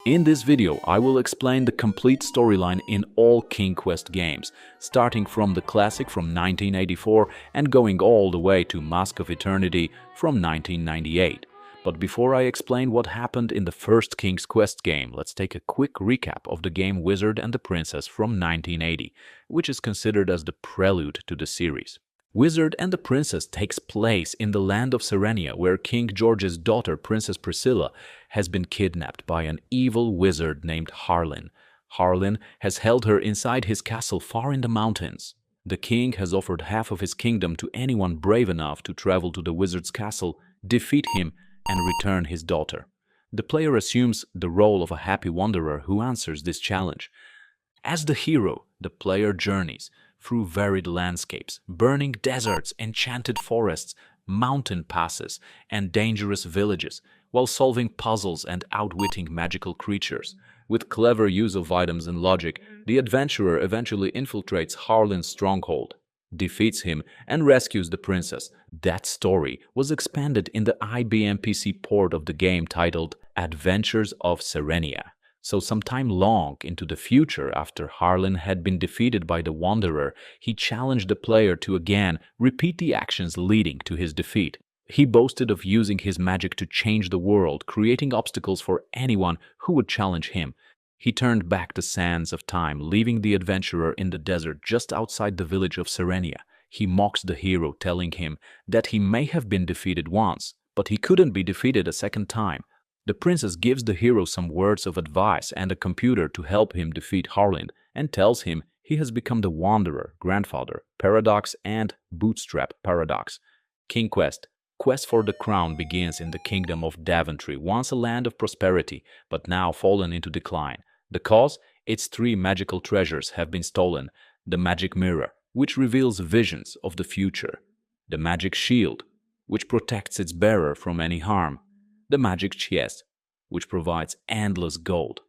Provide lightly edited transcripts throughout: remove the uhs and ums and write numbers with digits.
In this video, I will explain the complete storyline in all King Quest games, starting from the classic from 1984 and going all the way to Mask of Eternity from 1998. But before I explain what happened in the first King's Quest game, let's take a quick recap of the game Wizard and the Princess from 1980, which is considered as the prelude to the series. Wizard and the Princess takes place in the land of Serenia, where King George's daughter, Princess Priscilla, has been kidnapped by an evil wizard named Harlin. Harlin has held her inside his castle far in the mountains. The king has offered half of his kingdom to anyone brave enough to travel to the wizard's castle, defeat him, and return his daughter. The player assumes the role of a happy wanderer who answers this challenge. As the hero, the player journeys through varied landscapes, burning deserts, enchanted forests, mountain passes, and dangerous villages, while solving puzzles and outwitting magical creatures. With clever use of items and logic, the adventurer eventually infiltrates Harlin's stronghold, defeats him, and rescues the princess. That story was expanded in the IBM PC port of the game titled Adventures of Serenia. So sometime long into the future, after Harlin had been defeated by the Wanderer, he challenged the player to again repeat the actions leading to his defeat. He boasted of using his magic to change the world, creating obstacles for anyone who would challenge him. He turned back the sands of time, leaving the adventurer in the desert just outside the village of Serenia. He mocks the hero, telling him that he may have been defeated once, but he couldn't be defeated a second time. The princess gives the hero some words of advice and a computer to help him defeat Harlin, and tells him he has become the Wanderer, Grandfather, Paradox, and Bootstrap Paradox. King Quest for the Crown begins in the kingdom of Daventry, once a land of prosperity, but now fallen into decline. The cause? Its 3 magical treasures have been stolen. The magic mirror, which reveals visions of the future. The magic shield, which protects its bearer from any harm. The magic chest, which provides endless gold.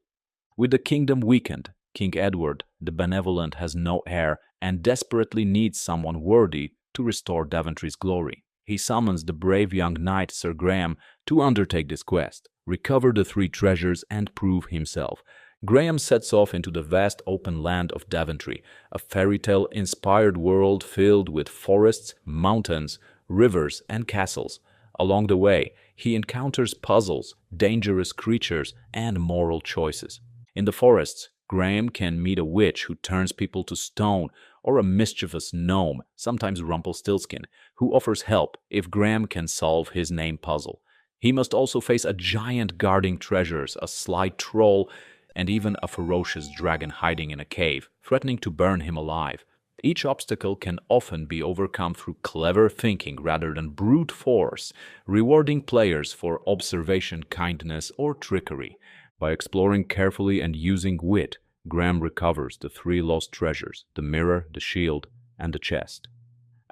With the kingdom weakened, King Edward the Benevolent has no heir and desperately needs someone worthy to restore Daventry's glory. He summons the brave young knight Sir Graham to undertake this quest, recover the 3 treasures, and prove himself. Graham sets off into the vast open land of Daventry, a fairy tale-inspired world filled with forests, mountains, rivers, and castles. Along the way, he encounters puzzles, dangerous creatures, and moral choices. In the forests, Graham can meet a witch who turns people to stone, or a mischievous gnome, sometimes Rumpelstiltskin, who offers help if Graham can solve his name puzzle. He must also face a giant guarding treasures, a sly troll, and even a ferocious dragon hiding in a cave, threatening to burn him alive. Each obstacle can often be overcome through clever thinking rather than brute force, rewarding players for observation, kindness, or trickery. By exploring carefully and using wit, Graham recovers the 3 lost treasures, the mirror, the shield, and the chest.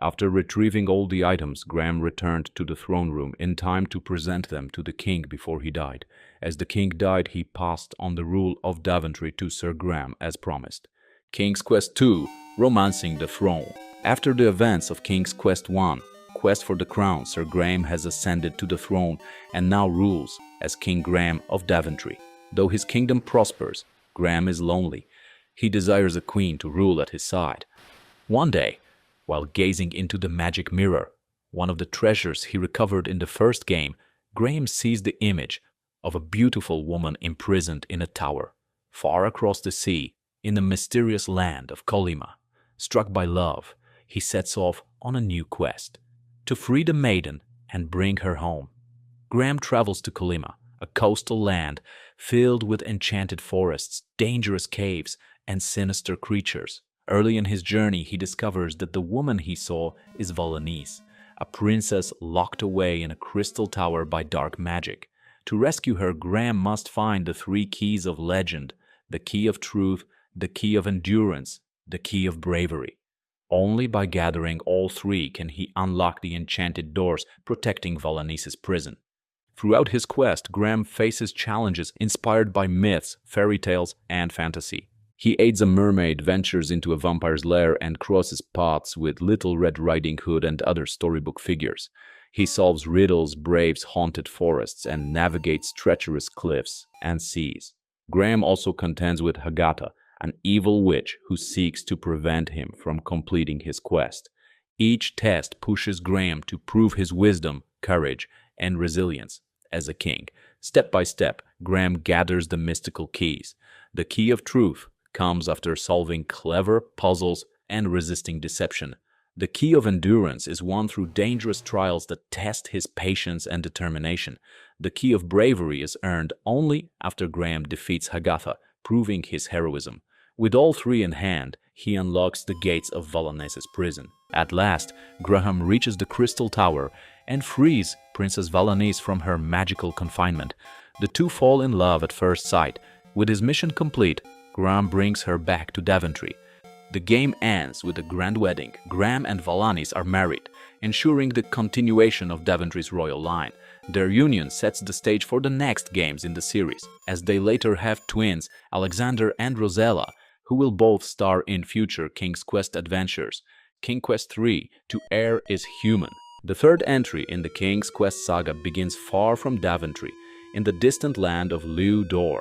After retrieving all the items, Graham returned to the throne room in time to present them to the king before he died. As the king died, he passed on the rule of Daventry to Sir Graham as promised. King's Quest II, Romancing the Throne. After the events of King's Quest I, Quest for the Crown, Sir Graham has ascended to the throne and now rules as King Graham of Daventry. Though his kingdom prospers, Graham is lonely. He desires a queen to rule at his side. One day, while gazing into the magic mirror, one of the treasures he recovered in the first game, Graham sees the image of a beautiful woman imprisoned in a tower, far across the sea, in the mysterious land of Kolyma. Struck by love, he sets off on a new quest, to free the maiden and bring her home. Graham travels to Kolyma, a coastal land filled with enchanted forests, dangerous caves, and sinister creatures. Early in his journey, he discovers that the woman he saw is Valanice, a princess locked away in a crystal tower by dark magic. To rescue her, Graham must find the 3 keys of legend: the key of truth, the key of endurance, the key of bravery. Only by gathering all 3 can he unlock the enchanted doors protecting Valanice's prison. Throughout his quest, Graham faces challenges inspired by myths, fairy tales, and fantasy. He aids a mermaid, ventures into a vampire's lair, and crosses paths with Little Red Riding Hood and other storybook figures. He solves riddles, braves haunted forests, and navigates treacherous cliffs and seas. Graham also contends with Hagatha, an evil witch who seeks to prevent him from completing his quest. Each test pushes Graham to prove his wisdom, courage, and resilience as a king. Step by step, Graham gathers the mystical keys. The key of truth comes after solving clever puzzles and resisting deception. The key of endurance is won through dangerous trials that test his patience and determination. The key of bravery is earned only after Graham defeats Hagatha, proving his heroism. With all three in hand, he unlocks the gates of Valanice's prison. At last, Graham reaches the Crystal Tower and frees Princess Valanice from her magical confinement. The two fall in love at first sight. With his mission complete, Graham brings her back to Daventry. The game ends with a grand wedding. Graham and Valanice are married, ensuring the continuation of Daventry's royal line. Their union sets the stage for the next games in the series, as they later have twins, Alexander and Rosella, who will both star in future King's Quest adventures. King Quest III, To Heir is Human. The third entry in the King's Quest saga begins far from Daventry, in the distant land of Yonder.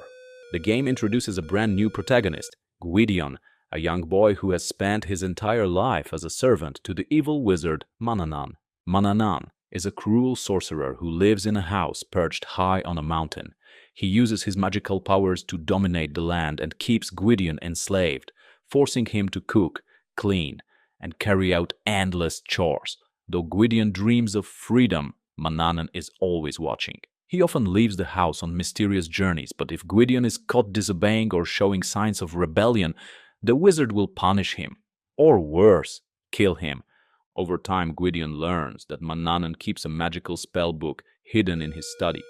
The game introduces a brand new protagonist, Gwydion, a young boy who has spent his entire life as a servant to the evil wizard Manannan. Manannan is a cruel sorcerer who lives in a house perched high on a mountain. He uses his magical powers to dominate the land and keeps Gwydion enslaved, forcing him to cook, clean, and carry out endless chores. Though Gwydion dreams of freedom, Manannan is always watching. He often leaves the house on mysterious journeys, but if Gwydion is caught disobeying or showing signs of rebellion, the wizard will punish him, or worse, kill him. Over time, Gwydion learns that Manannan keeps a magical spell book hidden in his study.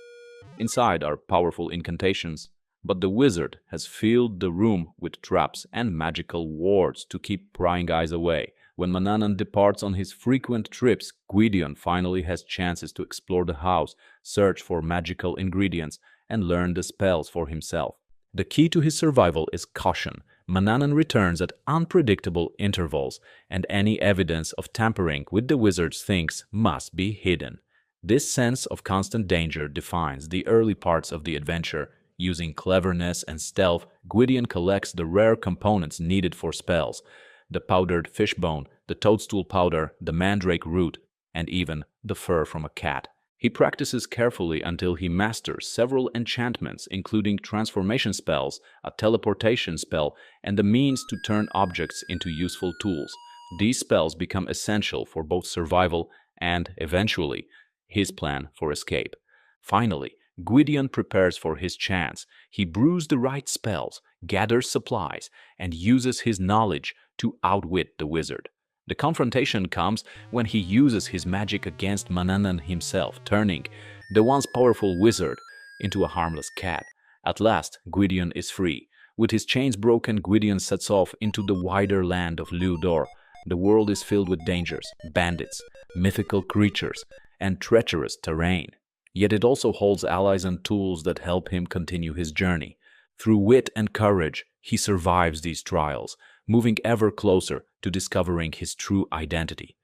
Inside are powerful incantations, but the wizard has filled the room with traps and magical wards to keep prying eyes away. When Manannan departs on his frequent trips, Gwydion finally has chances to explore the house, search for magical ingredients, and learn the spells for himself. The key to his survival is caution. Manannan returns at unpredictable intervals, and any evidence of tampering with the wizard's things must be hidden. This sense of constant danger defines the early parts of the adventure. Using cleverness and stealth, Gwydion collects the rare components needed for spells: the powdered fishbone, the toadstool powder, the mandrake root, and even the fur from a cat. He practices carefully until he masters several enchantments, including transformation spells, a teleportation spell, and the means to turn objects into useful tools. These spells become essential for both survival and, eventually, his plan for escape. Finally, Gwydion prepares for his chance. He brews the right spells, gathers supplies, and uses his knowledge to outwit the wizard. The confrontation comes when he uses his magic against Manannan himself, turning the once powerful wizard into a harmless cat. At last, Gwydion is free. With his chains broken, Gwydion sets off into the wider land of Yonder. The world is filled with dangers, bandits, mythical creatures, and treacherous terrain. Yet it also holds allies and tools that help him continue his journey. Through wit and courage, he survives these trials, moving ever closer to discovering his true identity.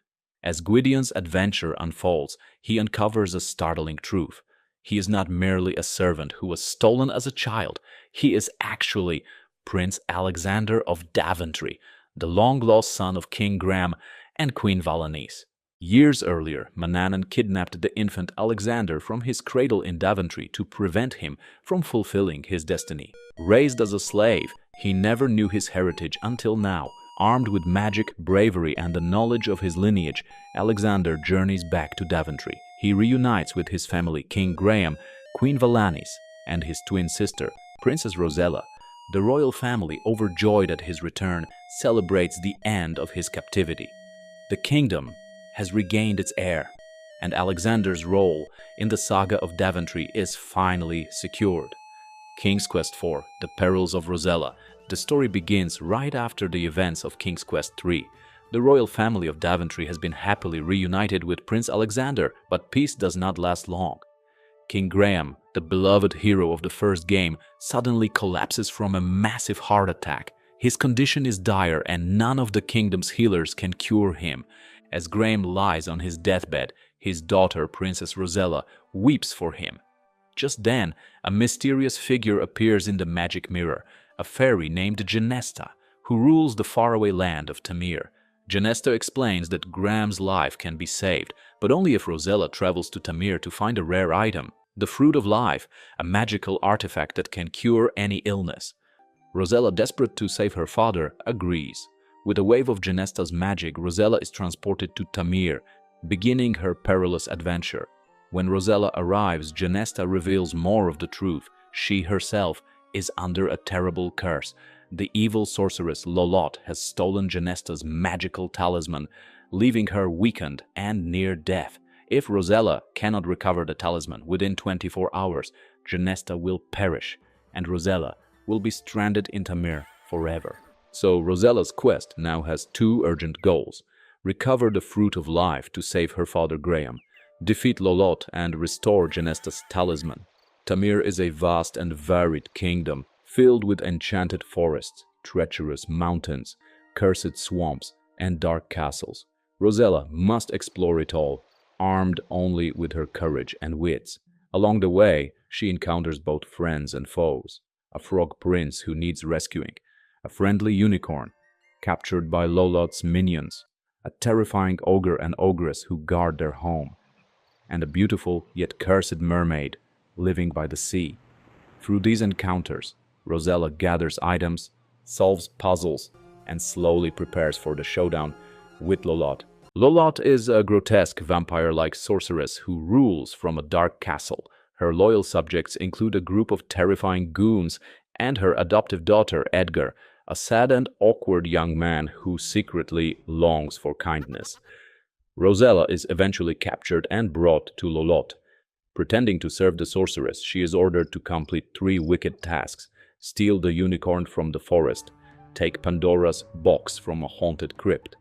As Gwydion's adventure unfolds, he uncovers a startling truth. He is not merely a servant who was stolen as a child. He is actually Prince Alexander of Daventry, the long-lost son of King Graham and Queen Valanice. Years earlier, Manannan kidnapped the infant Alexander from his cradle in Daventry to prevent him from fulfilling his destiny. Raised as a slave, he never knew his heritage until now. Armed with magic, bravery, and the knowledge of his lineage, Alexander journeys back to Daventry. He reunites with his family, King Graham, Queen Valanice, and his twin sister, Princess Rosella. The royal family, overjoyed at his return, celebrates the end of his captivity. The kingdom has regained its heir, and Alexander's role in the Saga of Daventry is finally secured. King's Quest IV, The Perils of Rosella. The story begins right after the events of King's Quest III. The royal family of Daventry has been happily reunited with Prince Alexander, but peace does not last long. King Graham, the beloved hero of the first game, suddenly collapses from a massive heart attack. His condition is dire and none of the kingdom's healers can cure him. As Graham lies on his deathbed, his daughter, Princess Rosella, weeps for him. Just then, a mysterious figure appears in the magic mirror, a fairy named Genesta, who rules the faraway land of Tamir. Genesta explains that Graham's life can be saved, but only if Rosella travels to Tamir to find a rare item, the Fruit of Life, a magical artifact that can cure any illness. Rosella, desperate to save her father, agrees. With a wave of Genesta's magic, Rosella is transported to Tamir, beginning her perilous adventure. When Rosella arrives, Genesta reveals more of the truth. She herself is under a terrible curse. The evil sorceress Lolotte has stolen Genesta's magical talisman, leaving her weakened and near death. If Rosella cannot recover the talisman within 24 hours, Genesta will perish, and Rosella will be stranded in Tamir forever. So Rosella's quest now has two urgent goals: recover the Fruit of Life to save her father Graham, defeat Lolotte and restore Genesta's talisman. Tamir is a vast and varied kingdom, filled with enchanted forests, treacherous mountains, cursed swamps, and dark castles. Rosella must explore it all, armed only with her courage and wits. Along the way, she encounters both friends and foes: a frog prince who needs rescuing, a friendly unicorn captured by Lolotte's minions, a terrifying ogre and ogress who guard their home, and a beautiful yet cursed mermaid living by the sea. Through these encounters, Rosella gathers items, solves puzzles, and slowly prepares for the showdown with Lolotte. Lolotte is a grotesque vampire-like sorceress who rules from a dark castle. Her loyal subjects include a group of terrifying goons and her adoptive daughter Edgar, a sad and awkward young man who secretly longs for kindness. Rosella is eventually captured and brought to Lolotte. Pretending to serve the sorceress, she is ordered to complete 3 wicked tasks: steal the unicorn from the forest, take Pandora's box from a haunted crypt,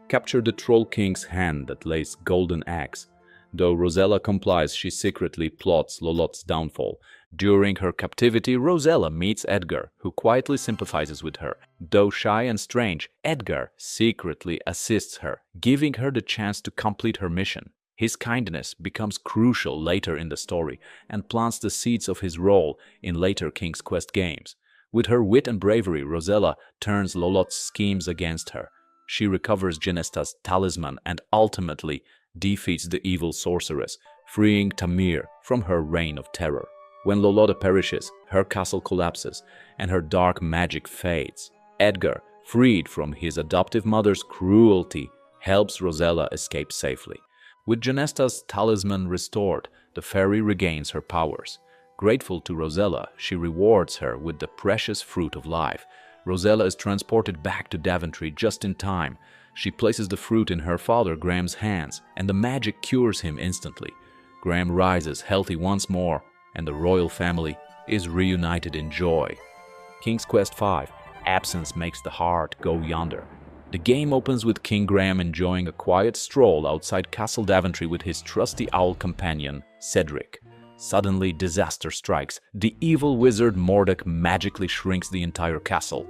capture the Troll King's hand that lays golden eggs. Though Rosella complies, she secretly plots Lolotte's downfall. During her captivity, Rosella meets Edgar, who quietly sympathizes with her. Though shy and strange, Edgar secretly assists her, giving her the chance to complete her mission. His kindness becomes crucial later in the story and plants the seeds of his role in later King's Quest games. With her wit and bravery, Rosella turns Lolotte's schemes against her. She recovers Genesta's talisman and ultimately defeats the evil sorceress, freeing Tamir from her reign of terror. When Lolotte perishes, her castle collapses and her dark magic fades. Edgar, freed from his adoptive mother's cruelty, helps Rosella escape safely. With Genesta's talisman restored, the fairy regains her powers. Grateful to Rosella, she rewards her with the precious Fruit of Life. Rosella is transported back to Daventry just in time. She places the fruit in her father Graham's hands, and the magic cures him instantly. Graham rises healthy once more, and the royal family is reunited in joy. King's Quest V: Absence Makes the Heart Go Yonder. The game opens with King Graham enjoying a quiet stroll outside Castle Daventry with his trusty owl companion, Cedric. Suddenly, disaster strikes. The evil wizard Mordack magically shrinks the entire castle,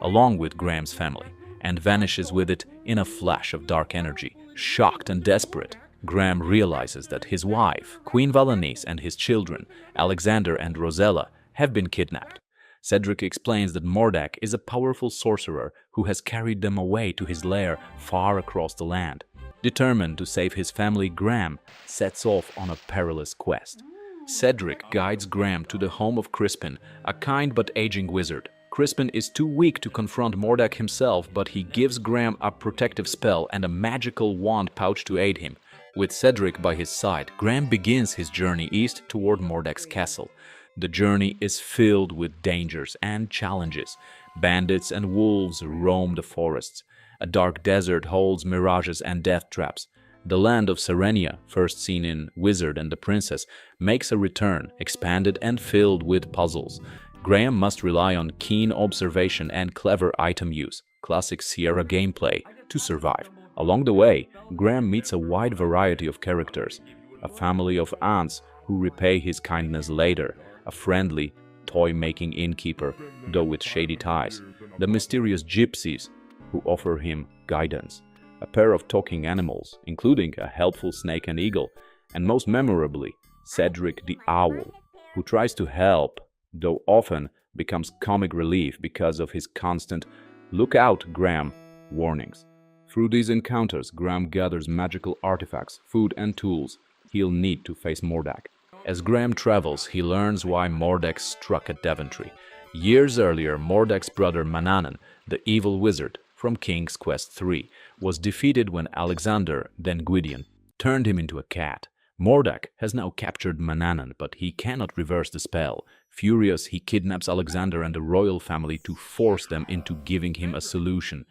along with Graham's family, and vanishes with it in a flash of dark energy. Shocked and desperate, Graham realizes that his wife, Queen Valanice, and his children, Alexander and Rosella, have been kidnapped. Cedric explains that Mordack is a powerful sorcerer who has carried them away to his lair far across the land. Determined to save his family, Graham sets off on a perilous quest. Cedric guides Graham to the home of Crispin, a kind but aging wizard. Crispin is too weak to confront Mordack himself, but he gives Graham a protective spell and a magical wand pouch to aid him. With Cedric by his side, Graham begins his journey east toward Mordack's castle. The journey is filled with dangers and challenges. Bandits and wolves roam the forests. A dark desert holds mirages and death traps. The land of Serenia, first seen in Wizard and the Princess, makes a return, expanded and filled with puzzles. Graham must rely on keen observation and clever item use, classic Sierra gameplay, to survive. Along the way, Graham meets a wide variety of characters. A family of aunts who repay his kindness later, a friendly, toy-making innkeeper, though with shady ties, the mysterious gypsies who offer him guidance, a pair of talking animals, including a helpful snake and eagle, and most memorably, Cedric the Owl, who tries to help, though often becomes comic relief because of his constant "look out, Graham" warnings. Through these encounters, Graham gathers magical artifacts, food and tools he'll need to face Mordack. As Graham travels, he learns why Mordack struck at Daventry. Years earlier, Mordack's brother Manannan, the evil wizard from King's Quest III, was defeated when Alexander, then Gwydion, turned him into a cat. Mordack has now captured Manannan, but he cannot reverse the spell. Furious, he kidnaps Alexander and the royal family to force them into giving him a solution.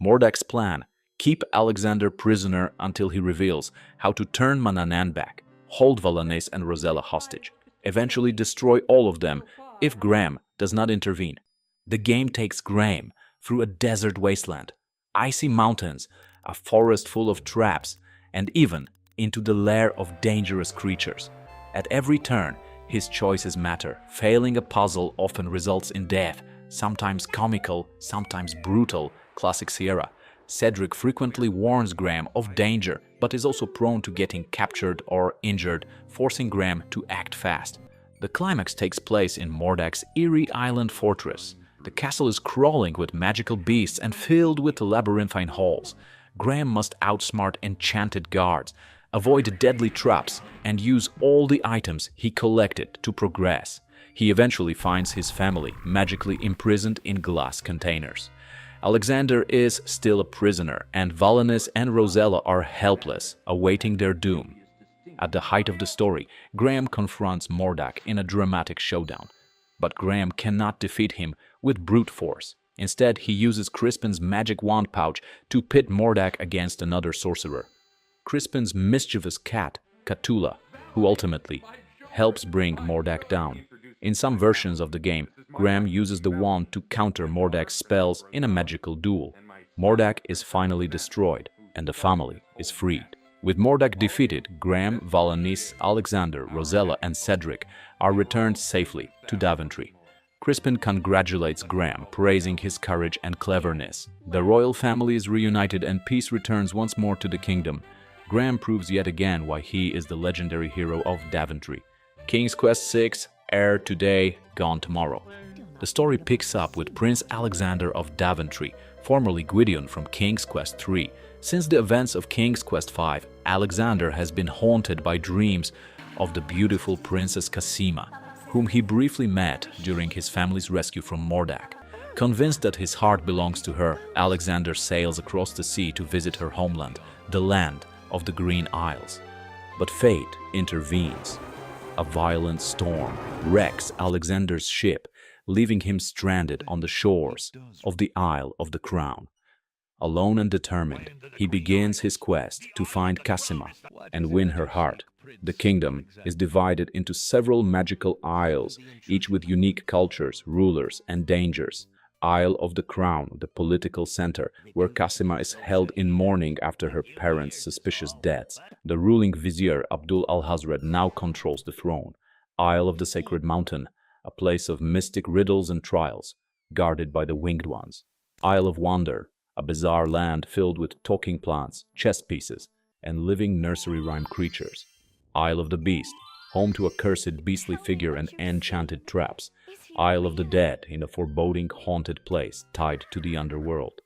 Mordack's plan: keep Alexander prisoner until he reveals how to turn Manannan back, hold Valanice and Rosella hostage, eventually destroy all of them if Graham does not intervene. The game takes Graham through a desert wasteland, icy mountains, a forest full of traps, and even into the lair of dangerous creatures. At every turn, his choices matter. Failing a puzzle often results in death, sometimes comical, sometimes brutal, classic Sierra. Cedric frequently warns Graham of danger, but is also prone to getting captured or injured, forcing Graham to act fast. The climax takes place in Mordack's eerie island fortress. The castle is crawling with magical beasts and filled with labyrinthine halls. Graham must outsmart enchanted guards, avoid deadly traps, and use all the items he collected to progress. He eventually finds his family magically imprisoned in glass containers. Alexander is still a prisoner, and Valanice and Rosella are helpless, awaiting their doom. At the height of the story, Graham confronts Mordack in a dramatic showdown. But Graham cannot defeat him with brute force. Instead, he uses Crispin's magic wand pouch to pit Mordack against another sorcerer, Crispin's mischievous cat, Catula, who ultimately helps bring Mordack down. In some versions of the game, Graham uses the wand to counter Mordack's spells in a magical duel. Mordack is finally destroyed, and the family is freed. With Mordack defeated, Graham, Valanice, Alexander, Rosella, and Cedric are returned safely to Daventry. Crispin congratulates Graham, praising his courage and cleverness. The royal family is reunited and peace returns once more to the kingdom. Graham proves yet again why he is the legendary hero of Daventry. King's Quest VI, Heir today, gone tomorrow. The story picks up with Prince Alexander of Daventry, formerly Gwydion from King's Quest III. Since the events of King's Quest V, Alexander has been haunted by dreams of the beautiful Princess Cassima, whom he briefly met during his family's rescue from Mordack. Convinced that his heart belongs to her, Alexander sails across the sea to visit her homeland, the land of the Green Isles. But fate intervenes. A violent storm wrecks Alexander's ship, leaving him stranded on the shores of the Isle of the Crown. Alone and determined, he begins his quest to find Cassima and win her heart. The kingdom is divided into several magical isles, each with unique cultures, rulers, and dangers. Isle of the Crown, the political center, where Cassima is held in mourning after her parents' suspicious deaths. The ruling vizier Abdul al-Hazred now controls the throne. Isle of the Sacred Mountain, a place of mystic riddles and trials, guarded by the Winged Ones. Isle of Yonder, a bizarre land filled with talking plants, chess pieces, and living nursery rhyme creatures. Isle of the Beast, home to a cursed beastly figure and enchanted traps. Isle of the Dead, in a foreboding haunted place tied to the underworld.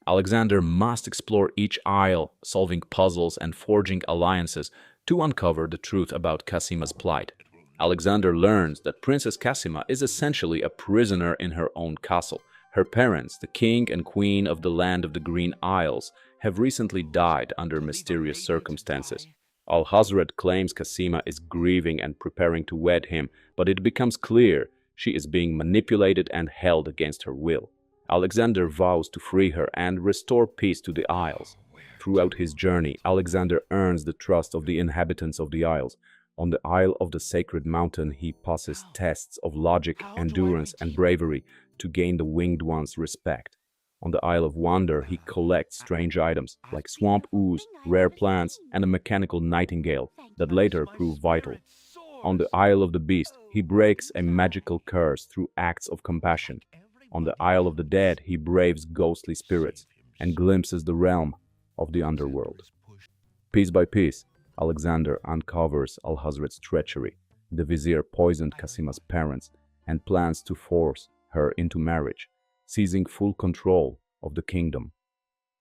Alexander must explore each isle, solving puzzles and forging alliances to uncover the truth about Cassima's plight. Alexander learns that Princess Cassima is essentially a prisoner in her own castle. Her parents, the king and queen of the land of the Green Isles, have recently died under mysterious circumstances. Al-Hazred claims Cassima is grieving and preparing to wed him, but it becomes clear she is being manipulated and held against her will. Alexander vows to free her and restore peace to the Isles. Throughout his journey, Alexander earns the trust of the inhabitants of the Isles. On the Isle of the Sacred Mountain, he passes tests of logic, endurance, and bravery to gain the Winged One's respect. On the Isle of Yonder, he collects strange items like swamp ooze, rare plants, and a mechanical nightingale that later prove vital. On the Isle of the Beast, he breaks a magical curse through acts of compassion. On the Isle of the Dead, he braves ghostly spirits and glimpses the realm of the underworld. Piece by piece, Alexander uncovers Al-Hazred's treachery, The vizier poisoned Casima's parents and plans to force her into marriage, seizing full control of the kingdom.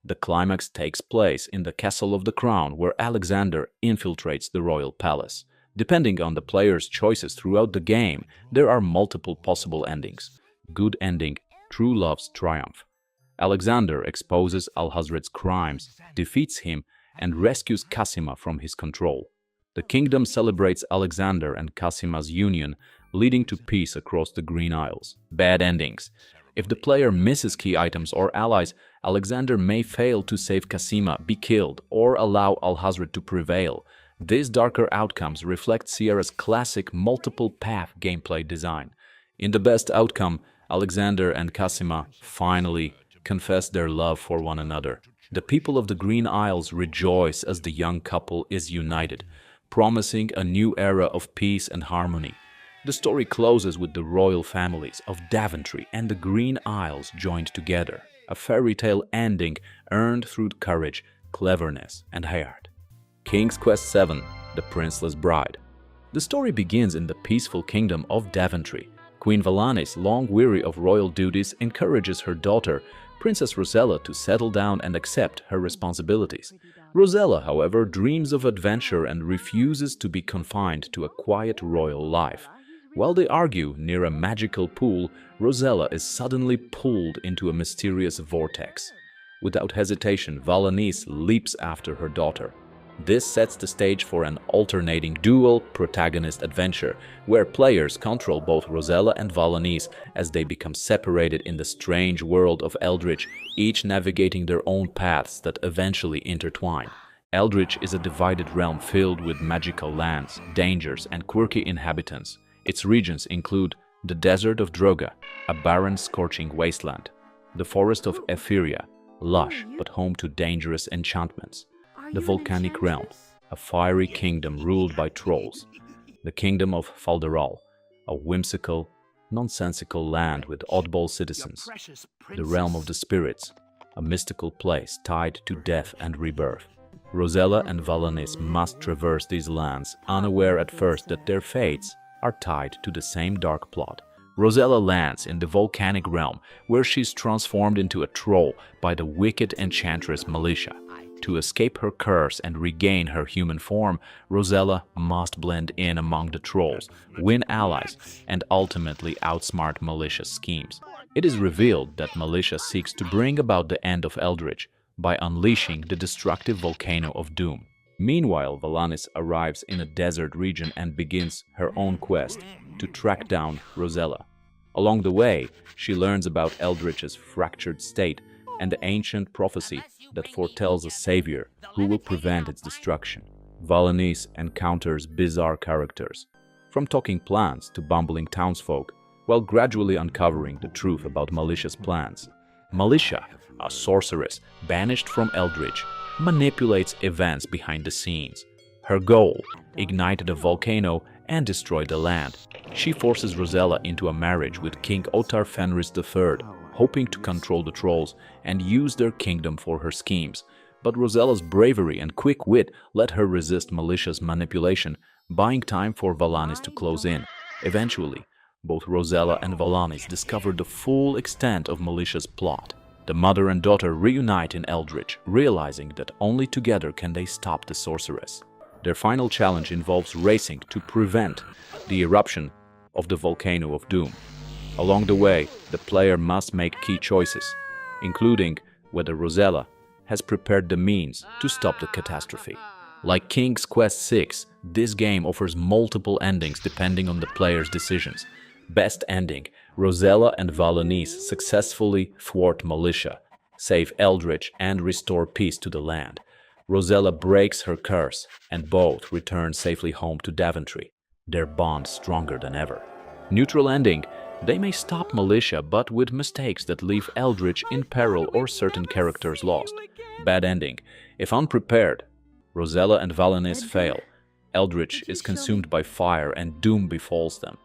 The climax takes place in the Castle of the Crown, where Alexander infiltrates the royal palace. Depending on the player's choices throughout the game, there are multiple possible endings. Good ending, true love's triumph. Alexander exposes Alhazred's crimes, defeats him, and rescues Casima from his control. The kingdom celebrates Alexander and Casima's union, leading to peace across the Green Isles. Bad endings. If the player misses key items or allies, Alexander may fail to save Casima, be killed, or allow Alhazred to prevail. These darker outcomes reflect Sierra's classic multiple-path gameplay design. In the best outcome, Alexander and Casima finally confess their love for one another. The people of the Green Isles rejoice as the young couple is united, promising a new era of peace and harmony. The story closes with the royal families of Daventry and the Green Isles joined together, a fairy tale ending earned through courage, cleverness, and heart. King's Quest VII, The Princeless Bride. The story begins in the peaceful kingdom of Daventry. Queen Valanice, long weary of royal duties, encourages her daughter, Princess Rosella, to settle down and accept her responsibilities. Rosella, however, dreams of adventure and refuses to be confined to a quiet royal life. While they argue near a magical pool, Rosella is suddenly pulled into a mysterious vortex. Without hesitation, Valanice leaps after her daughter. This sets the stage for an alternating dual protagonist adventure, where players control both Rosella and Valanice as they become separated in the strange world of Eldritch, each navigating their own paths that eventually intertwine. Eldritch is a divided realm filled with magical lands, dangers, and quirky inhabitants. Its regions include the Desert of Droga, a barren, scorching wasteland, the Forest of Etheria, lush but home to dangerous enchantments, the Volcanic Realm, a fiery kingdom ruled by trolls, the Kingdom of Falderal, a whimsical, nonsensical land with oddball citizens, the Realm of the Spirits, a mystical place tied to death and rebirth. Rosella and Valanice must traverse these lands, unaware at first that their fates are tied to the same dark plot. Rosella lands in the Volcanic Realm, where she's transformed into a troll by the wicked enchantress Militia. To escape her curse and regain her human form, Rosella must blend in among the trolls, win allies, and ultimately outsmart Militia's schemes. It is revealed that Militia seeks to bring about the end of Eldritch by unleashing the destructive volcano of Doom. Meanwhile, Valanice arrives in a desert region and begins her own quest to track down Rosella. Along the way, she learns about Eldritch's fractured state and the ancient prophecy that foretells a savior who will prevent its destruction. Valanice encounters bizarre characters, from talking plants to bumbling townsfolk, while gradually uncovering the truth about Militia's plans. Militia, a sorceress banished from Eldritch, manipulates events behind the scenes. Her goal: ignite the volcano and destroy the land. She forces Rosella into a marriage with King Otar Fenris III, hoping to control the trolls and use their kingdom for her schemes. But Rosella's bravery and quick wit let her resist Militia's manipulation, buying time for Valanice to close in. Eventually, both Rosella and Valanice discover the full extent of Militia's plot. The mother and daughter reunite in Eldritch, realizing that only together can they stop the sorceress. Their final challenge involves racing to prevent the eruption of the Volcano of Doom. Along the way, the player must make key choices, including whether Rosella has prepared the means to stop the catastrophe. Like King's Quest VI, this game offers multiple endings depending on the player's decisions. Best ending: Rosella and Valanice successfully thwart Militia, save Eldritch, and restore peace to the land. Rosella breaks her curse, and both return safely home to Daventry, their bond stronger than ever. Neutral ending: they may stop Militia, but with mistakes that leave Eldritch in peril or certain characters lost. Bad ending: if unprepared, Rosella and Valanice fail. Eldritch is consumed by fire and doom befalls them.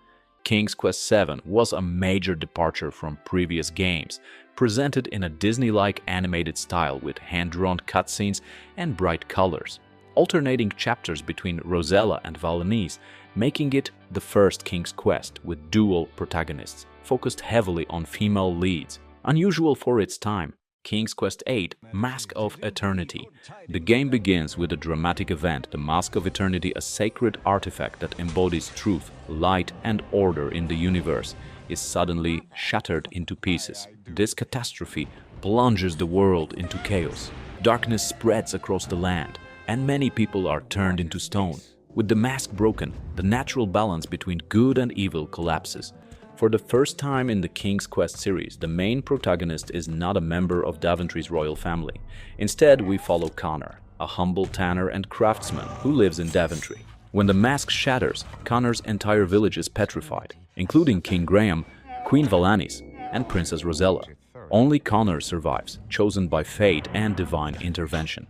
King's Quest VII was a major departure from previous games, presented in a Disney-like animated style with hand-drawn cutscenes and bright colors. Alternating chapters between Rosella and Valanice making it the first King's Quest with dual protagonists, focused heavily on female leads, unusual for its time. King's Quest VIII, Mask of Eternity. The game begins with a dramatic event, the Mask of Eternity, a sacred artifact that embodies truth, light and order in the universe, is suddenly shattered into pieces. This catastrophe plunges the world into chaos. Darkness spreads across the land, and many people are turned into stone. With the mask broken, the natural balance between good and evil collapses. For the first time in the King's Quest series, the main protagonist is not a member of Daventry's royal family. Instead, we follow Connor, a humble tanner and craftsman who lives in Daventry. When the mask shatters, Connor's entire village is petrified, including King Graham, Queen Valanice, and Princess Rosella. Only Connor survives, chosen by fate and divine intervention.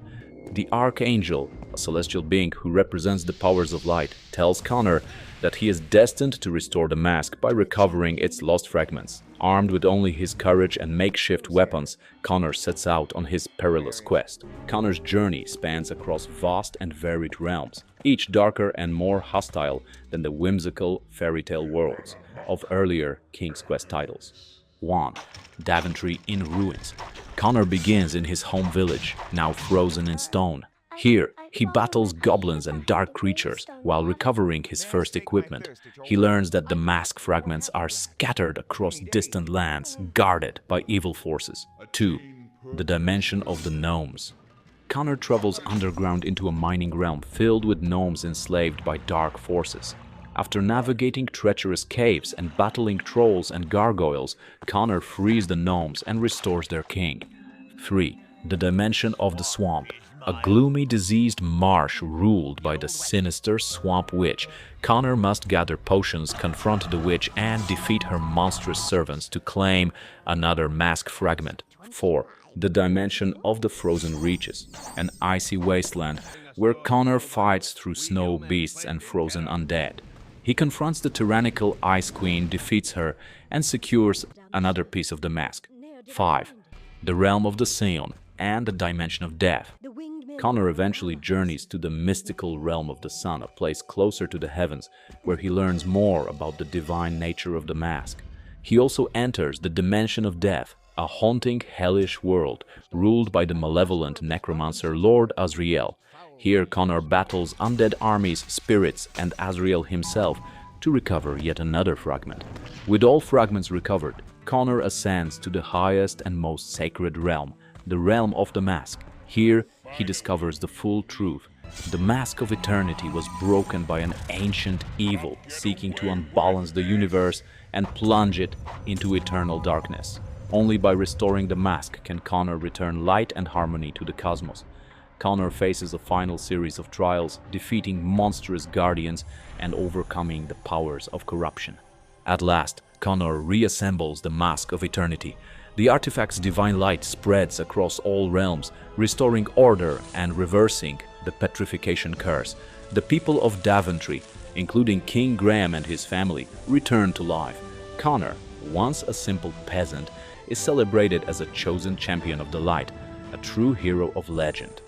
The Archangel, a celestial being who represents the powers of light, tells Connor that he is destined to restore the mask by recovering its lost fragments. Armed with only his courage and makeshift weapons, Connor sets out on his perilous quest. Connor's journey spans across vast and varied realms, each darker and more hostile than the whimsical fairy tale worlds of earlier King's Quest titles. 1. Daventry in ruins. Connor begins in his home village, now frozen in stone. Here, he battles goblins and dark creatures while recovering his first equipment. He learns that the mask fragments are scattered across distant lands, guarded by evil forces. 2. The Dimension of the Gnomes. Connor travels underground into a mining realm filled with gnomes enslaved by dark forces. After navigating treacherous caves and battling trolls and gargoyles, Connor frees the gnomes and restores their king. 3. The Dimension of the Swamp. A gloomy, diseased marsh ruled by the sinister Swamp Witch. Connor must gather potions, confront the witch, and defeat her monstrous servants to claim another mask fragment. 4. The Dimension of the Frozen Reaches. An icy wasteland where Connor fights through snow beasts and frozen undead. He confronts the tyrannical Ice Queen, defeats her, and secures another piece of the mask. 5. The Realm of the Seon and the Dimension of Death. Connor eventually journeys to the mystical realm of the sun, a place closer to the heavens, where he learns more about the divine nature of the mask. He also enters the Dimension of Death, a haunting, hellish world ruled by the malevolent necromancer Lord Azrael. Here Connor battles undead armies, spirits, and Azrael himself to recover yet another fragment. With all fragments recovered, Connor ascends to the highest and most sacred realm, the realm of the mask. Here he discovers the full truth. The Mask of Eternity was broken by an ancient evil seeking to unbalance the universe and plunge it into eternal darkness. Only by restoring the mask can Connor return light and harmony to the cosmos. Connor faces a final series of trials, defeating monstrous guardians and overcoming the powers of corruption. At last, Connor reassembles the Mask of Eternity. The artifact's divine light spreads across all realms, restoring order and reversing the petrification curse. The people of Daventry, including King Graham and his family, return to life. Connor, once a simple peasant, is celebrated as a chosen champion of the light, a true hero of legend.